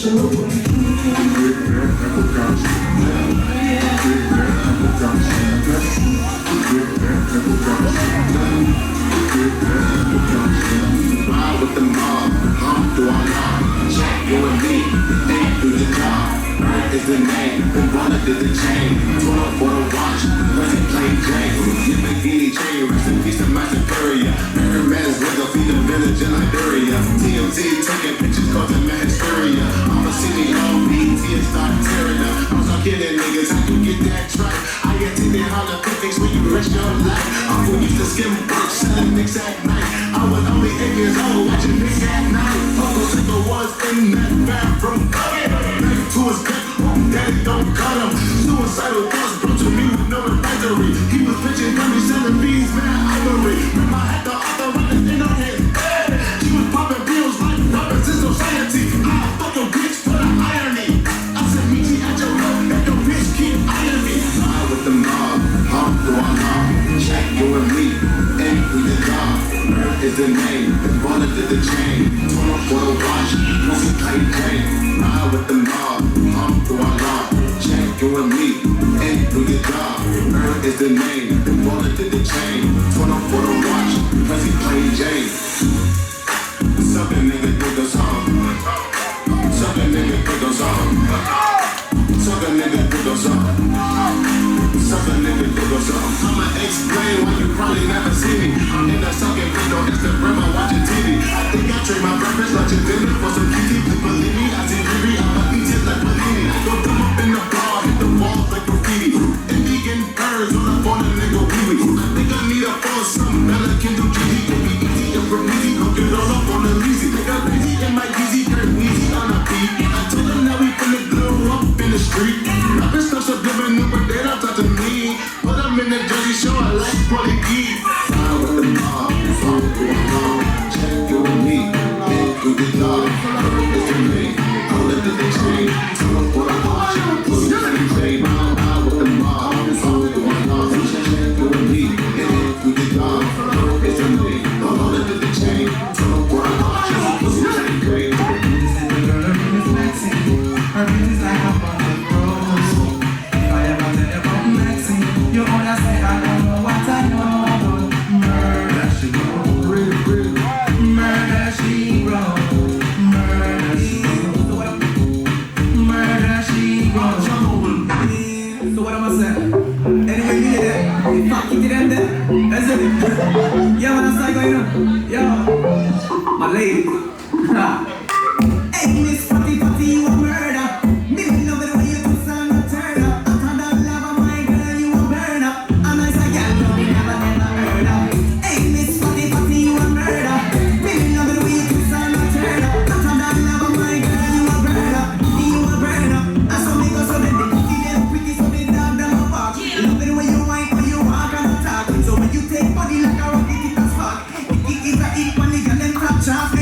Ride with the mob, hum through our law. Check you and me, think through the job. Earth is the name, and wallet is the chain. 12 for the watch, let's play Jane. Lamborghini chain, rest in peace to my superior. Hermes Lego, feed the village in Liberia. TMZ taking pictures, causing my hysteria. I'ma see me on BT and start tearing up. I'm start kidding niggas, how you get that track? I get to the holler picnics when you rest your life. I'm who used to skim books, selling mix at night. I was only 8 years old, watching mix at night. Uncle Single was in that bathroom. Back to his death, daddy don't cut him. Suicidal thoughts brought to me with no advisory. He was pitching money, selling bees, man, ivory. Remember I had the other running in on his head. She was popping bills like rappers in society. I fuck a bitch for the irony. I said, meet you at your love, and your bitch keep eyeing me. Ride with the mob, hum through our law. Check you and me, and through the job. Earth is the name, the bullet is the chain. 12 for the watch, pussy play Jane. Ride with the mob, hum through our law. Check you and me, and through the job. Earth is the name, the bullet is the chain. 12 for the watch, pussy play Jane. Suck a nigga through the song. Suck a nigga through the song. Suck a nigga through the song. Suck a nigga through the song. I'ma explain why you probably never see me. I'm in the sucking window, Instagram, I'm watching TV. I think I trade my breakfast, lunch, and dinner for some PT. Please believe me, I see Riri, I'ma eat it like Bellini. I go dumb up in the bar, hit the walls like graffiti. And vegan birds on up on a nigga wee-wee. I think I need a phone, something better can do GD. Can be easy and from easy, hook it all up on the leasy. They got lazy in my easy, turn easy on a beat. I told them that we finna blow up in the street. Rapping stuff subliminal, but they don't talk to me. Put them in the Jersey show, I like Polly E. Ride with the mob, hum through our law. Check you and me, and through the job. Earth is the name, all of the chain. Turn up for the watch, pussy play Jane. Ride with the mob, hum through our law. Check you and me, and through the job. Earth is the name, all of the chain. Turn up for the watch, pussy play Jane. Her beauty is like a bundle of roses. If I ever tell you about Maxine, you wanna say I don't know what I know. Murder she wrote, murder she wrote, murder she wrote, murder she wrote. So what am I saying? Anyway, you hear that? You fucking get in there. That's it. Yo, what I'm saying going on? Yo, my lady. Hey, Miss Fatty Fatty, you a murder. Me love it when you twist and you turn up. After that love of my girl, you a burn up. And I say, girl, no, me never murder. Hey, Miss Fatty Fatty, you a murder. Me love it when you twist and you turn up. After that love of my girl, you a burn up. You a burn up. And so me go so they pretty, them pretty, so they dog them apart. Love it when you whine, when you walk and talk. So when you take body like a rocket, it a spark. It is a hit when they get them crap chop.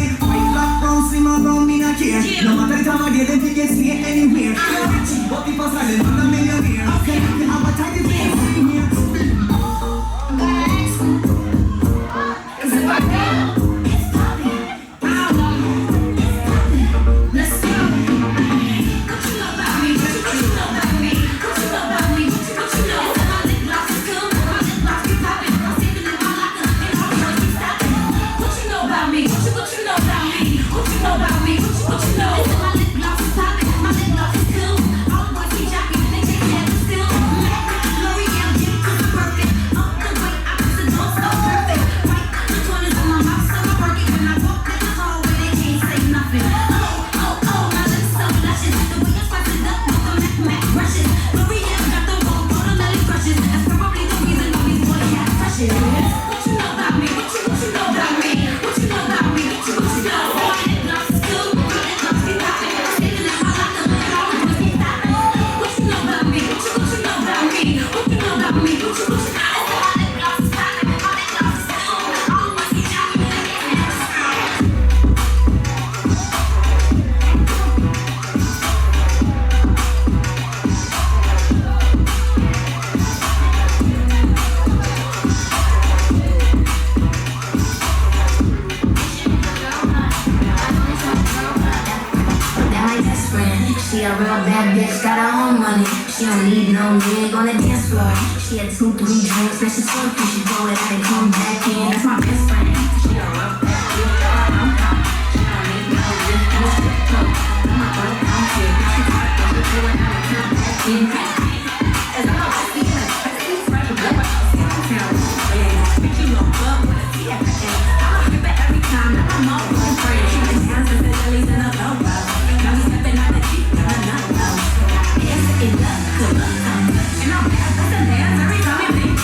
Around me not care. No matter the time of day, they think they stay anywhere. But people silent, I'm a millionaire. Okay, they have a tight place in here. Is it like that? It's popping. It's popping. Let's go. What you know about me? What you know about me? What you know about me? What you know? My lip gloss is good. My lip gloss be popping. I'm sleeping in my locker, and I'm gonna be stopping. What you know about me? What you know about me? What you know about me? What you know? Listen, my lip gloss is popping, my lip gloss is cool. All the boys be jocking, they take care of the still. L'Oreal She a real bad bitch, got her own money. She don't need no nigga on the dance floor. She had 2, 3 drinks, then she slipped and she go it out and come back in. That's my best friend. She a real bad bitch, got her own money. She don't need no nigga on the strip club. I'm a real dumb kid. She got it, she go it out and come back in. As I know, I see like, I see friends with her, I see her town. Yeah, bitch, you know, fuck with a TFN. I'ma give it every time, now I'm all with a friend. She like dancing to Lilies in a low rise. Now we stepping out the Jeep, now I'm not low. Yes, it love, good luck, and I'm back with the dance every time we make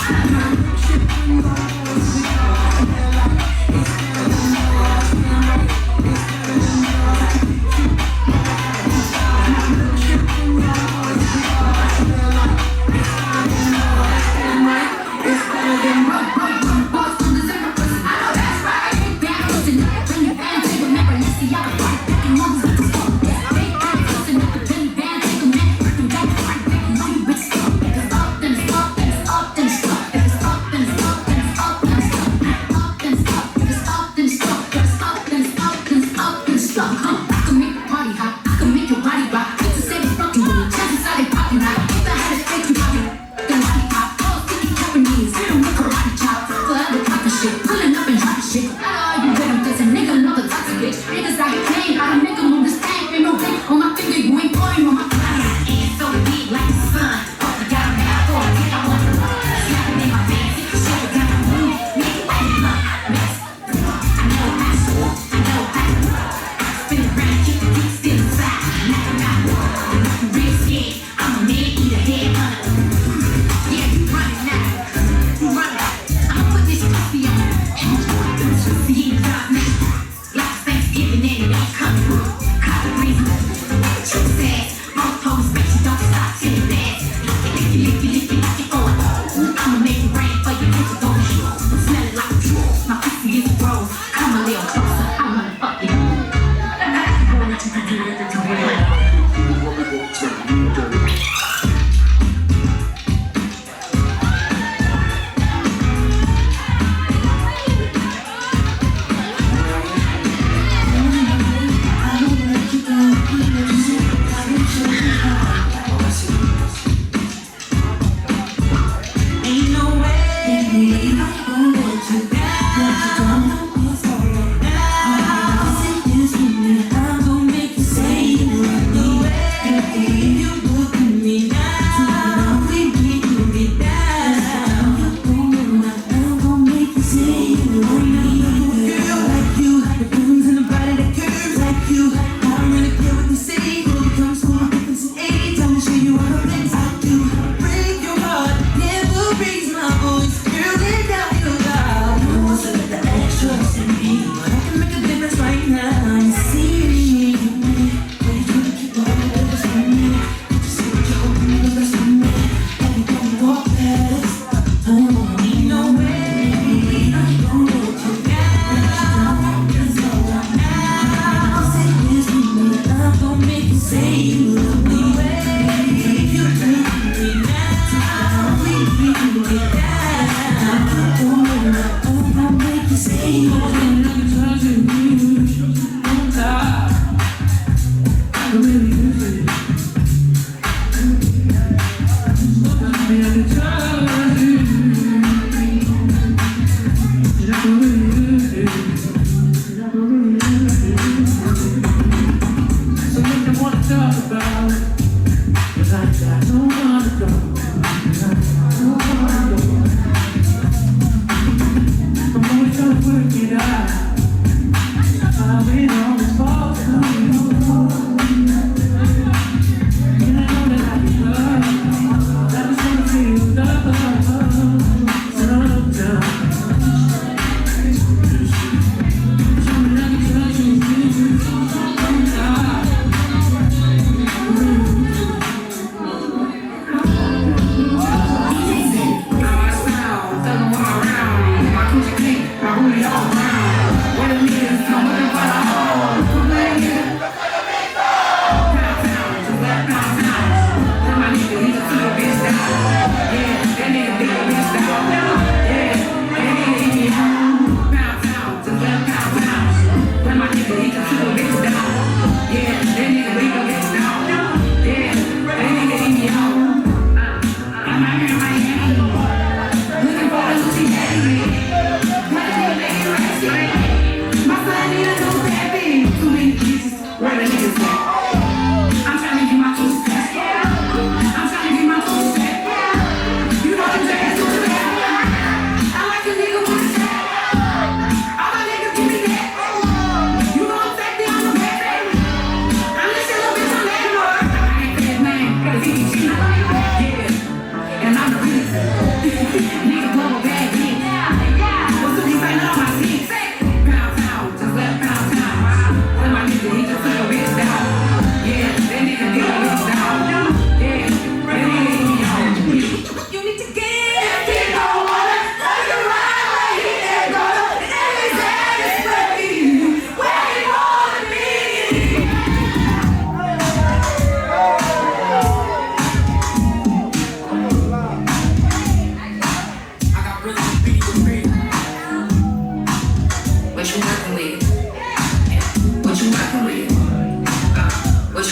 Say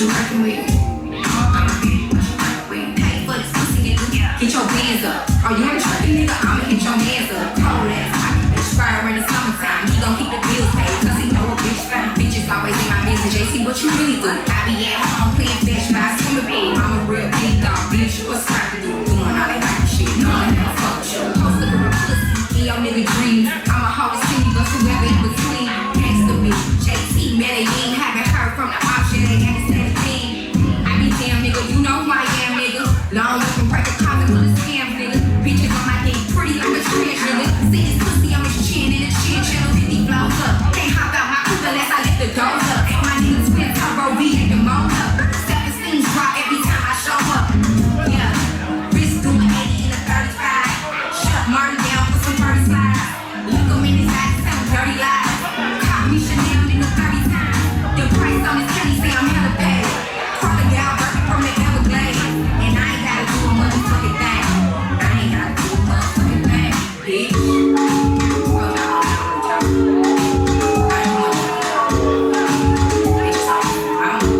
you working with? Pay for this pussy, nigga. Get your bands up. Are you ain't tripping, nigga? I'ma hit your mans up. Cold ass pocket, bitch. Fire in the summertime. He gon' keep the bills paid, cause he know a bitch fine. Bitches always in my business. JC, what you really do? I be at home playing fish by a swimming pool. I'm a real big dog, bitch. What's time to do? Doing all that like shit. No, I never fuck with you. Post up a pussy in your nigga dreams. I'm a hoe city, but whoever in between. Gangsta bitch. JT, man, you ain't haven't heard from the option. They ain't the thing. I be damn, nigga. You know who I am, nigga. Long way from break a coffin full of scams, nigga. Bitches on my dick, pretty, I'm a trench, nigga. See this pussy on his chin and his chin channel 50 blows up. Can't hop out my coupe unless I lift the doors up. My niggas twin turbo V at the mold up. Self-esteem drop every time I show up. Yeah, wrist doing 80 in a 35. Shut Martin down for some 35. Look him in his eyes, tell him dirty lies. Caught me Chanel, nigga, 30 times. The price on his penny, say I'm hella bad. Crocodile working from the Everglades. And I ain't gotta do a motherfucking thing. I ain't gotta do a motherfucking thing, bitch. Oh, no. I don't want you. Bitch, I don't.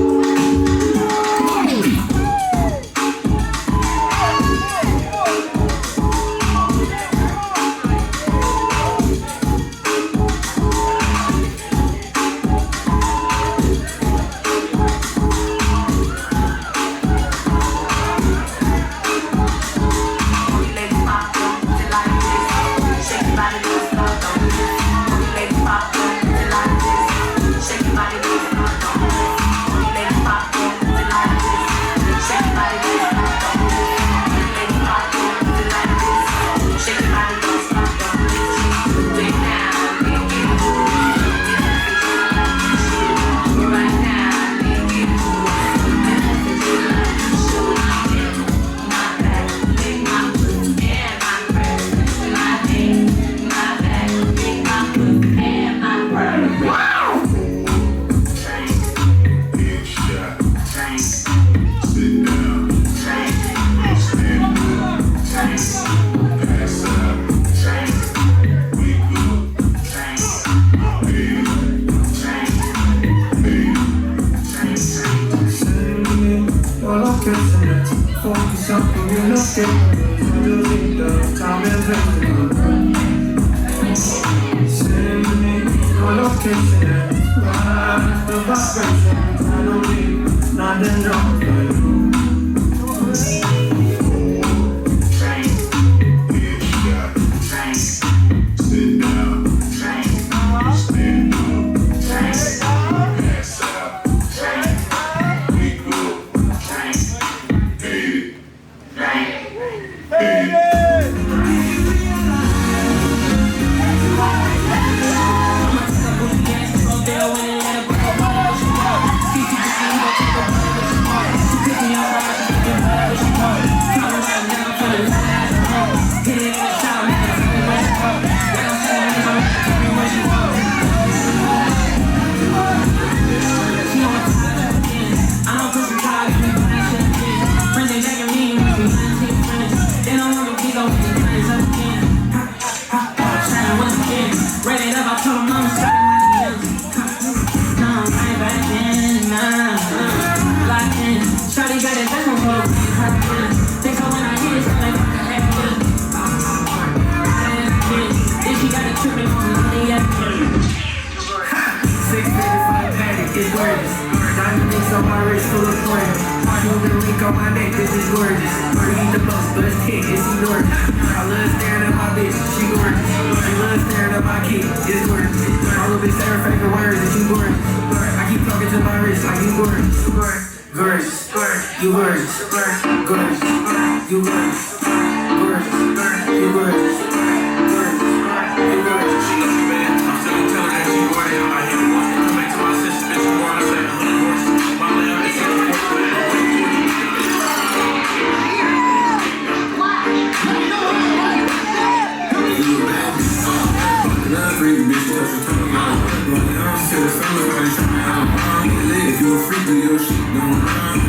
If you a freak, do your shit,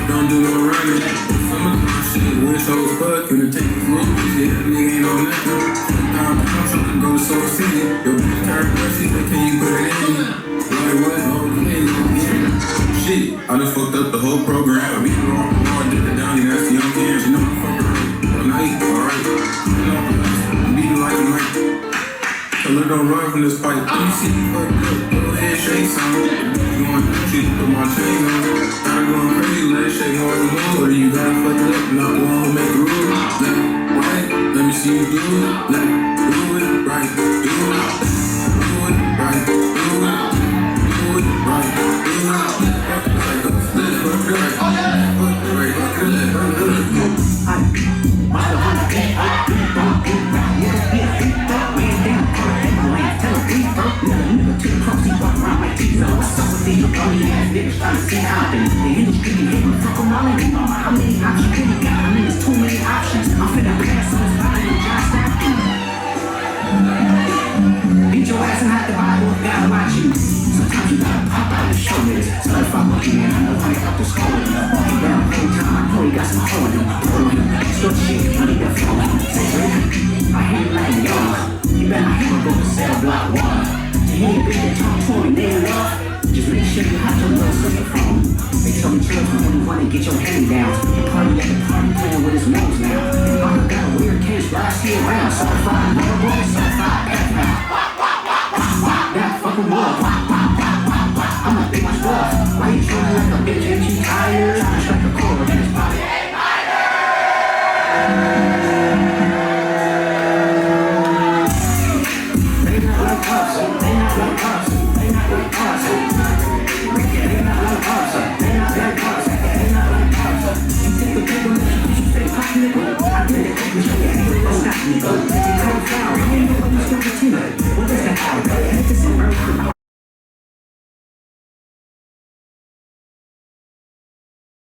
don't do no running. Some of my shit, wish I was fuck, finna take these movies, yeah, nigga ain't on nothing. I'm trying to go to Soul City, your bitch turned pussy, but can you put it in me? Like what? Oh, yeah, shit, I done fucked fucked up the whole program. I beat her off the wall, did it down, that's the young kid. She know I'm fucking right. All night, alright. I'm beating like a knife. Tell her don't run from this fight. Let me see you fucked up, go ahead, shake some. You want to cheat, put my chain on. Got her going crazy, let it shake more than move. Or you got it fucked up, not the one who make the rules. Let it right, let me see you do it. Let it do it right, do it. Do it right, do it. Do it right, do it. Beat your ass and have to buy what gotta watch you. Sometimes you gotta pop out and show this. So if I'm looking at, I know I got the score. Walking down every time, I know he got some hold in. Pull him, short shit, money that flow. I hear you like y'all. You better not hear go to cell block 1. You ain't big and talk to him, they love. Just make sure you have your little sister phone. They tell me children when you wanna get your hand down. You party at the party playing with his nose now. And Mama got a weird case last year round. Certified lover boy, certified F-Round. That fucking war. I'm a big much boss. Why you trying like a bitch? Ain't you tired?